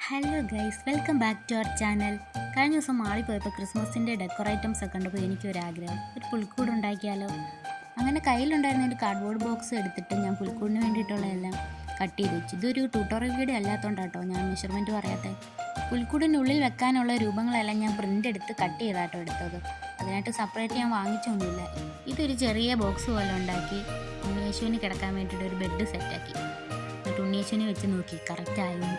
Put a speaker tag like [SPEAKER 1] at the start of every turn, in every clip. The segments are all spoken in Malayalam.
[SPEAKER 1] Hello guys, welcome back to our channel. കഴിഞ്ഞ ദിവസം മാളിൽ പോയപ്പോൾ ക്രിസ്മസിൻ്റെ ഡെക്കോർ ഐറ്റംസ് ഒക്കെ കണ്ടപ്പോൾ എനിക്കൊരാഗ്രഹം, ഒരു പുൽക്കൂട് ഉണ്ടാക്കിയാലോ. അങ്ങനെ കയ്യിലുണ്ടായിരുന്ന ഒരു കാർഡ്ബോർഡ് ബോക്സ് എടുത്തിട്ട് ഞാൻ പുൽക്കൂടിന് വേണ്ടിയിട്ടുള്ളതെല്ലാം കട്ട് ചെയ്ത് വെച്ചു. ഇതൊരു ട്യൂട്ടോറിയൽ വീഡിയോ അല്ലാത്തതുകൊണ്ടാട്ടോ ഞാൻ മെഷർമെൻറ്റ് പറയാത്തത്. പുൽക്കൂടിനുള്ളിൽ വെക്കാനുള്ള രൂപങ്ങളെല്ലാം ഞാൻ പ്രിൻ്റ് എടുത്ത് കട്ട് ചെയ്താട്ടോ എടുത്തത്. അതിനായിട്ട് സെപ്പറേറ്റ് ഞാൻ വാങ്ങിച്ചൊന്നുമില്ല. ഇതൊരു ചെറിയ ബോക്സ് പോലെ ഉണ്ടാക്കി ഉണ്ണിയേശുവിന് കിടക്കാൻ വേണ്ടിയിട്ട് ഒരു ബെഡ് സെറ്റാക്കി. എന്നിട്ട് ഉണ്ണിയേശുവിനെ വെച്ച് നോക്കി, കറക്റ്റ് ആയിരുന്നു.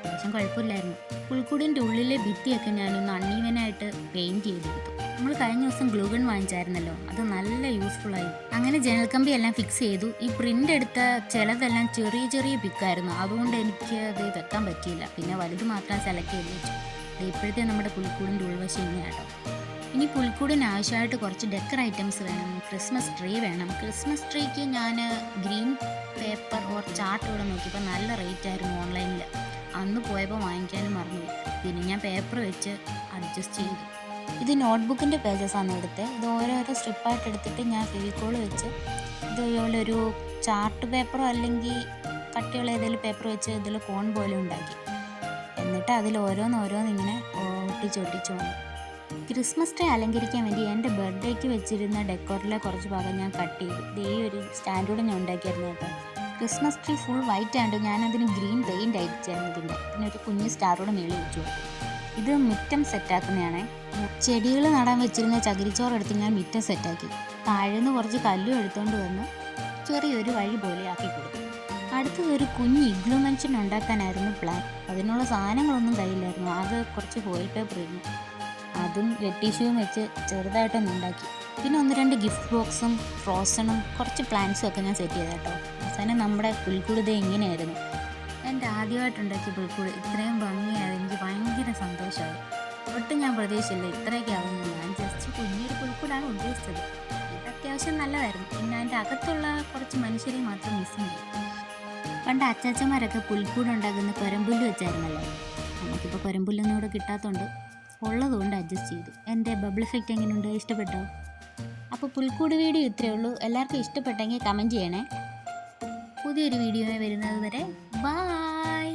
[SPEAKER 1] അത്യാവശ്യം കുഴപ്പമില്ലായിരുന്നു. പുൽക്കൂടിൻ്റെ ഉള്ളിലെ ഭിത്തിയൊക്കെ ഞാനൊന്ന് അണ്ണീവനായിട്ട് പെയിൻറ്റ് ചെയ്തെടുത്തു. നമ്മൾ കഴിഞ്ഞ ദിവസം ഗ്ലൂഗൺ വാങ്ങിച്ചായിരുന്നല്ലോ, അത് നല്ല യൂസ്ഫുള്ളായി. അങ്ങനെ ജനൽക്കമ്പി എല്ലാം ഫിക്സ് ചെയ്തു. ഈ പ്രിൻ്റ് എടുത്ത ചിലതെല്ലാം ചെറിയ ചെറിയ പിക്കായിരുന്നു, അതുകൊണ്ട് എനിക്ക് അത് വെക്കാൻ പറ്റിയില്ല. പിന്നെ വലുത് മാത്രം സെലക്ട് ചെയ്ത് വെച്ചു. ഇപ്പോഴത്തെ നമ്മുടെ പുൽക്കൂടിൻ്റെ ഉൾവശം ഇങ്ങനെയാട്ടോ. ഇനി പുൽക്കൂടിന് ആവശ്യമായിട്ട് കുറച്ച് ഡെക്കർ ഐറ്റംസ് വേണം. ക്രിസ്മസ് ട്രീ വേണം. ക്രിസ്മസ് ട്രീക്ക് ഞാൻ ഗ്രീൻ പേപ്പർ ഓർ ചാർട്ട് ഇവിടെ നോക്കിയപ്പോൾ നല്ല റേറ്റ് ആയിരുന്നു ഓൺലൈനിൽ. അന്ന് പോയപ്പോൾ വാങ്ങിക്കാനും മറന്നുപോയി. പിന്നെ ഞാൻ പേപ്പർ വെച്ച് അഡ്ജസ്റ്റ് ചെയ്തു. ഇത് നോട്ട്ബുക്കിൻ്റെ പേജസാണ് എടുത്തത്. ഇത് ഓരോരോ സ്ട്രിപ്പായിട്ട് എടുത്തിട്ട് ഞാൻ ഫെവിക്കോൾ വെച്ച് ഇതുപോലെ ഒരു ചാർട്ട് പേപ്പറോ അല്ലെങ്കിൽ കട്ടിയുള്ള ഏതെങ്കിലും പേപ്പർ വെച്ച് ഇതിൽ കോൺ പോലെ ഉണ്ടാക്കി. എന്നിട്ട് അതിൽ ഓരോന്നിങ്ങനെ ഒട്ടിച്ച് വന്നു. ക്രിസ്മസ് ട്രീ അലങ്കരിക്കാൻ വേണ്ടി എൻ്റെ ബർത്ത്ഡേക്ക് വെച്ചിരുന്ന ഡെക്കോറിലെ കുറച്ച് ഭാഗം ഞാൻ കട്ട് ചെയ്തു. ഈ ഒരു സ്റ്റാൻഡൂടെ ഞാൻ ഉണ്ടാക്കിയിരുന്നു കേട്ടോ. ക്രിസ്മസ് ട്രീ ഫുൾ വൈറ്റ് ആണ്ട് ഞാനതിന് ഗ്രീൻ പെയിൻറ്റ് അയച്ചായിരുന്നു. പിന്നെ ഒരു കുഞ്ഞ് സ്റ്റാറോടെ മേളിൽ വെച്ചു. ഇത് മുറ്റം സെറ്റാക്കുന്നതാണ്. ചെടികൾ നടാൻ വെച്ചിരുന്ന ചകിരിച്ചോറ് എടുത്ത് ഞാൻ മുറ്റം സെറ്റാക്കി. താഴേന്ന് കുറച്ച് കല്ലും എടുത്തുകൊണ്ട് വന്ന് ചെറിയൊരു വഴി പോലെ ആക്കി കൊടുത്തു. അടുത്തത് ഒരു കുഞ്ഞ് ഇഗ്ലു മനുഷ്യൻ ഉണ്ടാക്കാനായിരുന്നു പ്ലാൻ. അതിനുള്ള സാധനങ്ങളൊന്നും കയ്യിലായിരുന്നു. ആകെ കുറച്ച് ഫോയിൽ പേപ്പർ ഇരുന്നു. അതും ടിഷ്യൂവും വെച്ച് ചെറുതായിട്ടൊന്നും ഉണ്ടാക്കി. പിന്നെ 1-2 ഗിഫ്റ്റ് ബോക്സും ഫ്രോസണും കുറച്ച് പ്ലാന്റ്സും ഒക്കെ ഞാൻ സെറ്റ് ചെയ്ത കേട്ടോ. അവസാനം നമ്മുടെ പുൽക്കൂട് ഇങ്ങനെയായിരുന്നു. എൻ്റെ ആദ്യമായിട്ടുണ്ടാക്കിയ പുൽക്കൂട് ഇത്രയും ഭംഗിയായത് എനിക്ക് ഭയങ്കര സന്തോഷമായി. ഒട്ടും ഞാൻ പ്രതീക്ഷിച്ചില്ല ഇത്രയൊക്കെ ആവുന്നു. ഞാൻ ജസ്റ്റ് കുഞ്ഞൊരു പുൽക്കൂടാണ് ഉദ്ദേശിച്ചത്. ഇത് അത്യാവശ്യം നല്ലതായിരുന്നു. പിന്നെ അതിൻ്റെ അകത്തുള്ള കുറച്ച് മനുഷ്യരെ മാത്രം മിസ്സിങ് ചെയ്യും. പണ്ട് അച്ചാച്ചന്മാരൊക്കെ പുൽക്കൂട് ഉണ്ടാക്കുന്ന കുരമ്പുല്ല് വെച്ചായിരുന്നല്ലോ. നമുക്കിപ്പോൾ കുരമ്പുല്ലൊന്നും ഇവിടെ കിട്ടാത്തതുകൊണ്ട് ഉള്ളതുകൊണ്ട് അഡ്ജസ്റ്റ് ചെയ്തു. എൻ്റെ ബബിൾ എഫക്റ്റ് എങ്ങനെയുണ്ട്? ഇഷ്ടപ്പെട്ടോ? അപ്പോൾ പുൽക്കൂട് വീഡിയോ ഇത്രയേ ഉള്ളൂ. എല്ലാവർക്കും ഇഷ്ടപ്പെട്ടെങ്കിൽ കമൻറ്റ് ചെയ്യണേ. പുതിയൊരു വീഡിയോ വരുന്നത് വരെ ബൈ.